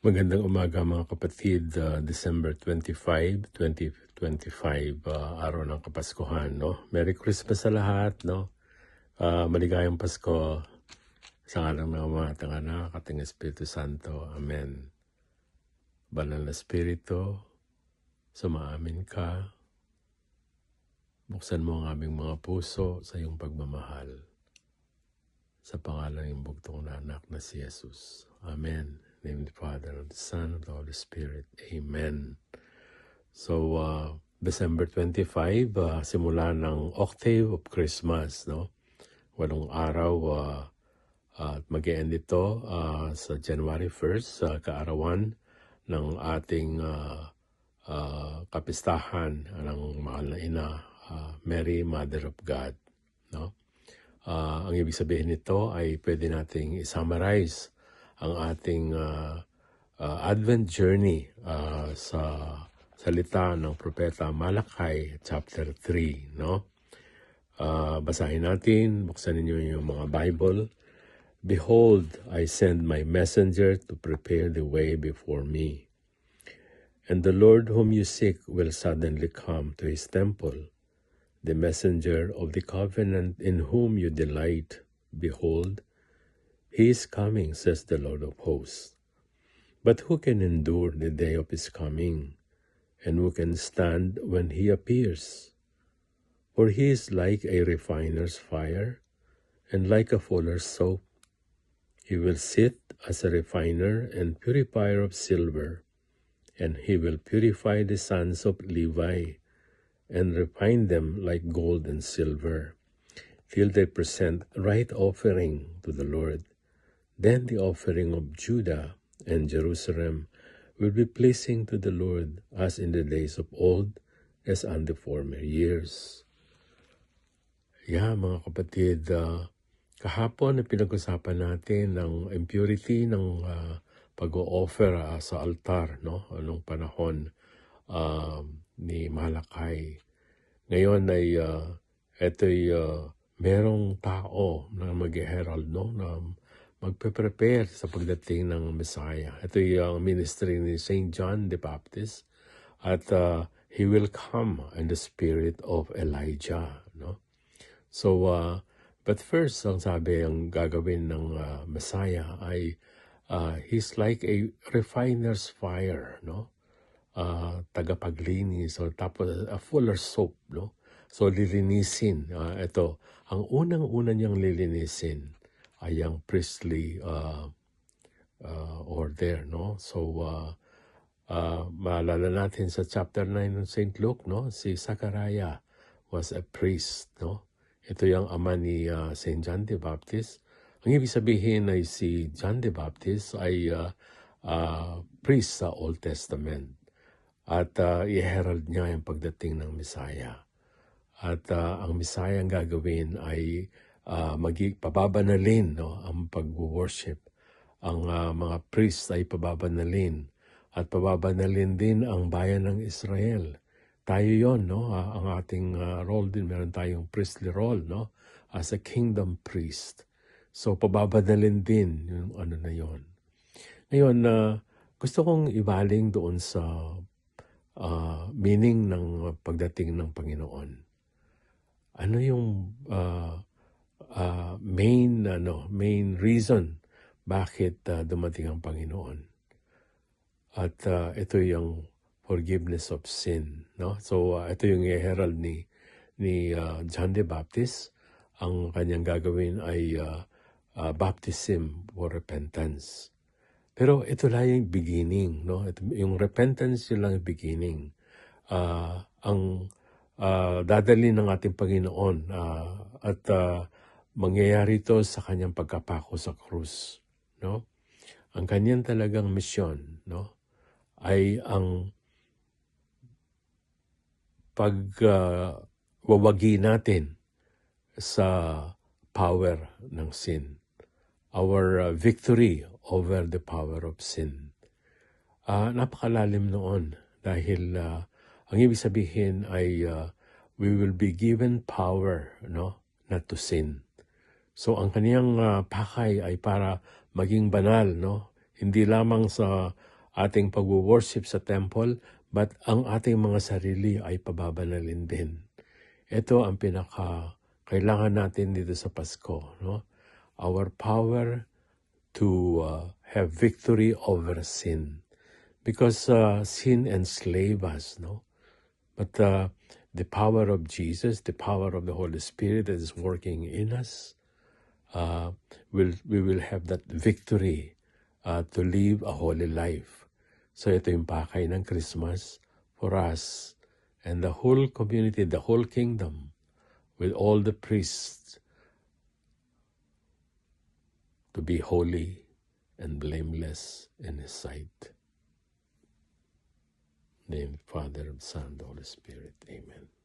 Magandang umaga mga kapatid, December 25, 2025, araw ng Kapaskuhan, no? Merry Christmas sa lahat, no? Maligayang Pasko sa ngalan ng Ama at ng Anak at ng Espiritu Santo. Amen. Banal na Espiritu, sumaamin ka. Buksan mo ang aming mga puso sa iyong pagmamahal. Sa pangalan ng bugtong na anak na si Jesus. Amen. In the name of the Father, and the Son, and the Holy Spirit. Amen. So, December 25, simula ng Octave of Christmas, no? 8 araw at mag-e-end ito sa January 1st, kaarawan ng ating kapistahan ng mahal na ina, Mary, Mother of God, no? Ang ibig sabihin nito ay pwede nating i-summarize ang ating Advent journey sa salita ng Propeta Malakay, chapter 3, no? Basahin natin, buksan ninyo yung mga Bible. Behold, I send my messenger to prepare the way before me. And the Lord whom you seek will suddenly come to his temple. The messenger of the covenant in whom you delight, behold, he is coming, says the Lord of hosts. But who can endure the day of his coming, and who can stand when he appears? For he is like a refiner's fire, and like a fuller's soap. He will sit as a refiner and purifier of silver, and he will purify the sons of Levi, and refine them like gold and silver, till they present right offering to the Lord. Then the offering of Judah and Jerusalem will be pleasing to the Lord, as in the days of old, as on the former years. Mga kapatid, kahapon na pinag-usapan natin ng impurity ng pag-o-offer sa altar, no? Anong panahon ni Malakay. Ngayon ay merong tao na mag-herald, no? Na magpe-prepare sa pagdating ng Messiah. Ito yung ministry ni Saint John the Baptist, at he will come in the spirit of Elijah, no? So, but first, ang sabi, ang gagawin ng Messiah ay he's like a refiner's fire, no? Tagapaglinis, o tapos a fuller soap, no? So lilinisin, ito, ang unang-una niyang lilinisin ay ang priestly order, no? So maalala natin sa chapter 9 ng St. Luke, no? Si Zachariah was a priest, no? Ito yung ama ni St. John the Baptist. Ang ibig sabihin ay si John the Baptist ay priest sa Old Testament. At i-herald niya yung pagdating ng Messiah. At ang Messiah ang gagawin ay pababanalin, no, ang pag-worship. Ang mga priests ay pababanalin. At pababanalin din ang bayan ng Israel. Tayo yon, no? Ang ating role din, meron tayong priestly role, no? As a kingdom priest. So pababanalin din yung ano na yon. Ngayon, gusto kong ibaling doon sa meaning ng pagdating ng Panginoon. Ano yung main reason bakit dumating ang Panginoon? At ito yung forgiveness of sin, no? So ito yung i-herald ni John the Baptist. Ang kanyang gagawin ay baptism for repentance. Pero ito lang yung beginning, no? Yung repentance, yun lang yung beginning. Ang dadali ng ating Panginoon at mangyayari ito sa kanyang pagkapako sa krus, no? Ang kanyang talagang misyon, no, ay ang pagwawagi natin sa power ng sin. Our victory over the power of sin. Napakalalim noon dahil ang ibig sabihin ay we will be given power, no, not to sin. So ang kaniyang pakay ay para maging banal, no, Hindi lamang sa ating pag-worship sa temple, but ang ating mga sarili ay pababanalin din. Ito ang kailangan natin dito sa Pasko, no? Our power to have victory over sin. Because sin enslave us, no? But the power of Jesus, the power of the Holy Spirit that is working in us, we will have that victory to live a holy life. So ito yung pakay ng Christmas for us and the whole community, the whole kingdom, with all the priests to be holy and blameless in His sight. In the name of the Father, and Son, and the Holy Spirit. Amen.